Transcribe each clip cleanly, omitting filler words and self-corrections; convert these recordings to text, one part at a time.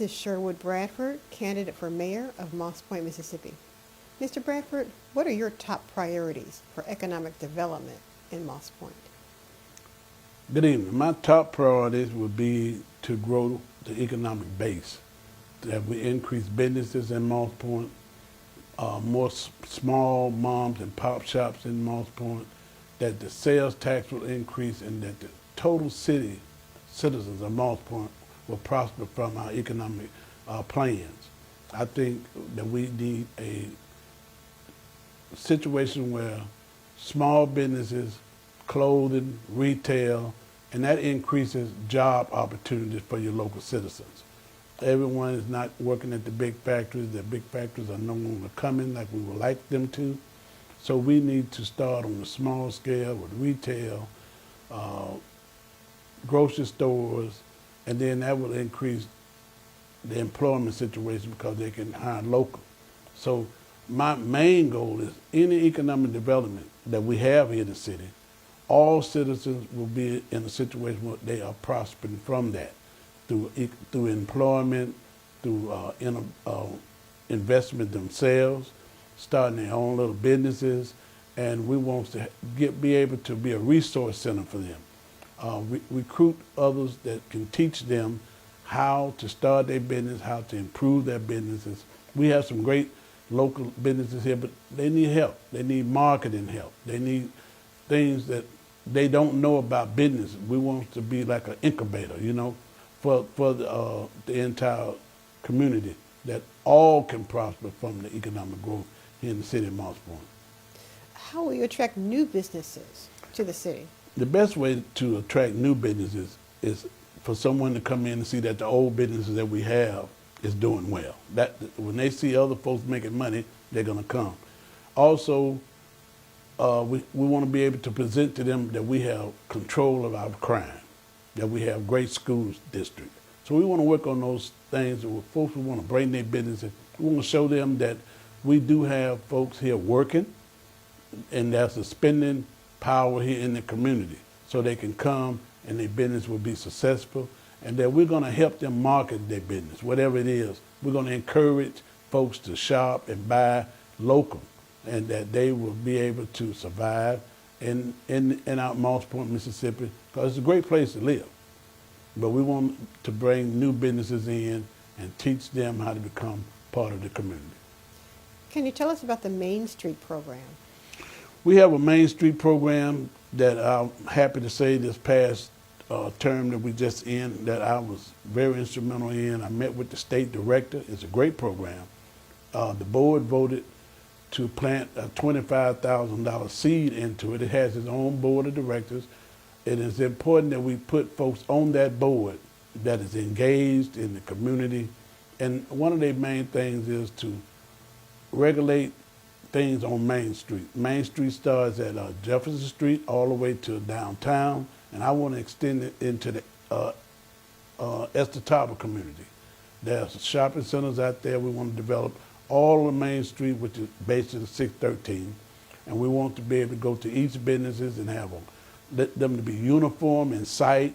is Sherwood Bradford, candidate for mayor of Moss Point, Mississippi. Mr. Bradford, what are your top priorities for economic development in Moss Point? Good evening. My top priorities would be to grow the economic base, that we increase businesses in Moss Point, more small moms and pop shops in Moss Point, that the sales tax will increase, and that the total citizens of Moss Point will prosper from our economic plans. I think that we need a situation where small businesses, clothing, retail, and that increases job opportunities for your local citizens. Everyone is not working at the big factories. The big factories are no longer coming like we would like them to. So we need to start on a small scale with retail, grocery stores, and then that will increase the employment situation because they can hire local. So my main goal is any economic development that we have here in the city, all citizens will be in a situation where they are prospering from that through employment, through investment themselves, starting their own little businesses, and we want to be able to be a resource center for them. Recruit others that can teach them how to start their business, how to improve their businesses. We have some great local businesses here, but they need help. They need marketing help. They need things that they don't know about business. We want to be like an incubator, you know, for the entire community, that all can prosper from the economic growth here in the city of Moss Point. How will you attract new businesses to the city? The best way to attract new businesses is for someone to come in and see that the old businesses that we have is doing well. That when they see other folks making money, they're going to come. Also, we want to be able to present to them that we have control of our crime, that we have great schools district. So we want to work on those things where folks want to bring their businesses. We want to show them that we do have folks here working, and there's a spending power here in the community, so they can come and their business will be successful, and that we're going to help them market their business, whatever it is. We're going to encourage folks to shop and buy local, and that they will be able to survive in our Moss Point, Mississippi, because it's a great place to live. But we want to bring new businesses in and teach them how to become part of the community. Can you tell us about the Main Street program? We have a Main Street program that I'm happy to say this past term that we just in, that I was very instrumental in. I met with the state director. It's a great program. The board voted to plant a $25,000 seed into it. It has its own board of directors. It is important that we put folks on that board that is engaged in the community. And one of their main things is to regulate things on Main Street. Main Street starts at Jefferson Street all the way to downtown, and I want to extend it into the Estotaba community. There's shopping centers out there. We want to develop all of Main Street, which is basically 613, and we want to be able to go to each businesses and have let them to be uniform in sight,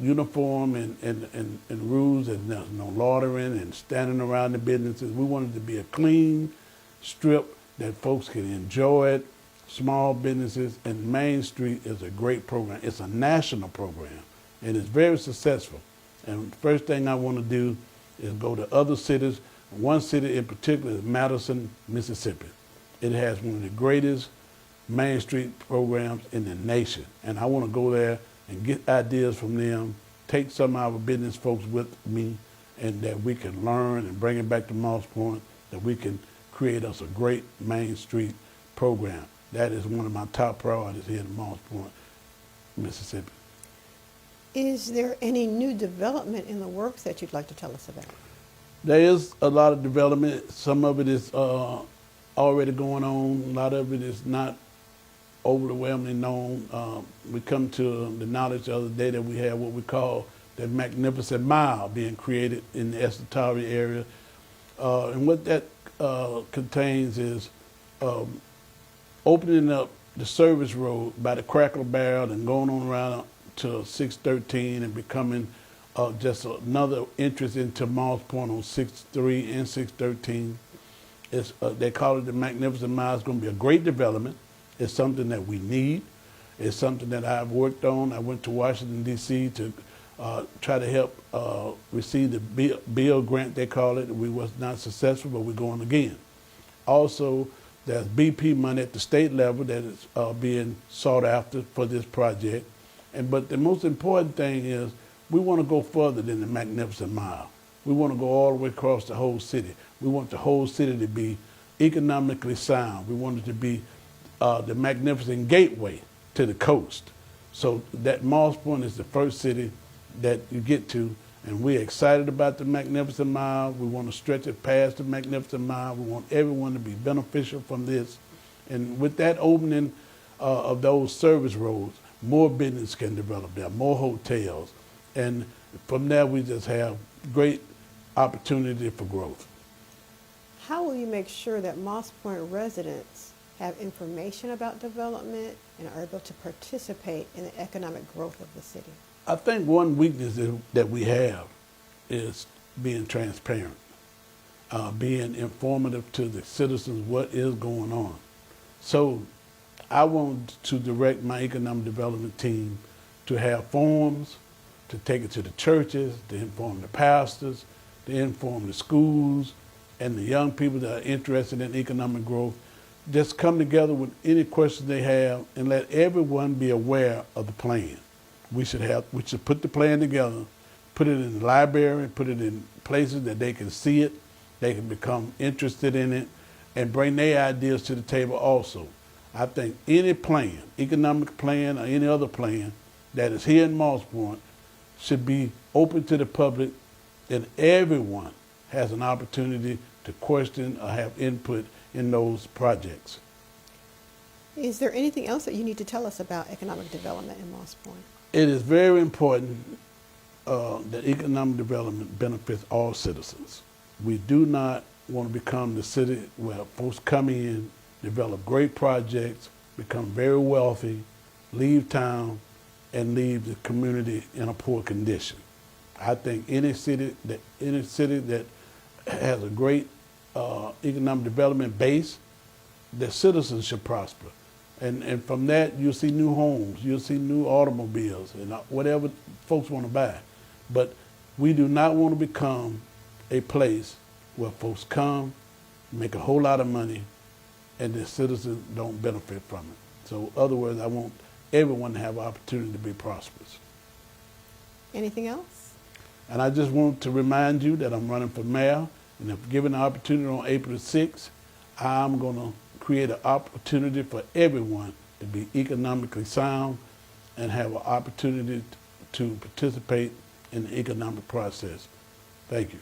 uniform in rules, and there's no loitering and standing around the businesses. We want it to be a clean strip that folks can enjoy it, small businesses, and Main Street is a great program. It's a national program, and it's very successful. And the first thing I want to do is go to other cities. One city in particular is Madison, Mississippi. It has one of the greatest Main Street programs in the nation, and I want to go there and get ideas from them, take some of our business folks with me, and that we can learn and bring it back to Moss Point, that we can create us a great Main Street program. That is one of my top priorities here in Moss Point, Mississippi. Is there any new development in the works that you'd like to tell us about? There is a lot of development. Some of it is already going on. A lot of it is not overwhelmingly known. We come to the knowledge the other day that we have what we call the Magnificent Mile being created in the Estotaba area. And what that contains is opening up the service road by the Cracker Barrel and going on around to 613 and becoming just another interest into Moss Point on 6-3 and 613. They call it the Magnificent Mile. It's going to be a great development. It's something that we need. It's something that I've worked on. I went to Washington, D.C. to try to help receive the bill grant, they call it. We was not successful, but we're going again. Also, there's BP money at the state level that is being sought after for this project. But the most important thing is we want to go further than the Magnificent Mile. We want to go all the way across the whole city. We want the whole city to be economically sound. We want it to be the magnificent gateway to the coast. So that Moss Point is the first city that you get to, and we're excited about the Magnificent Mile. We want to stretch it past the Magnificent Mile. We want everyone to be beneficial from this. And with that opening of those service roads, more business can develop there, more hotels. And from there, we just have great opportunity for growth. How will you make sure that Moss Point residents have information about development and are able to participate in the economic growth of the city? I think one weakness that we have is being transparent, being informative to the citizens what is going on. So I want to direct my economic development team to have forums, to take it to the churches, to inform the pastors, to inform the schools, and the young people that are interested in economic growth. Just come together with any questions they have and let everyone be aware of the plan. We should put the plan together, put it in the library, put it in places that they can see it, they can become interested in it, and bring their ideas to the table also. I think any plan, economic plan or any other plan that is here in Moss Point should be open to the public, and everyone has an opportunity to question or have input in those projects. Is there anything else that you need to tell us about economic development in Moss Point? It is very important that economic development benefits all citizens. We do not want to become the city where folks come in, develop great projects, become very wealthy, leave town, and leave the community in a poor condition. I think any city that has a great economic development base, the citizens should prosper. And from that, you'll see new homes, you'll see new automobiles, and whatever folks want to buy. But we do not want to become a place where folks come, make a whole lot of money, and the citizens don't benefit from it. So in other words, I want everyone to have an opportunity to be prosperous. Anything else? And I just want to remind you that I'm running for mayor, and if given the opportunity on April 6th, I'm going to create an opportunity for everyone to be economically sound and have an opportunity to participate in the economic process. Thank you.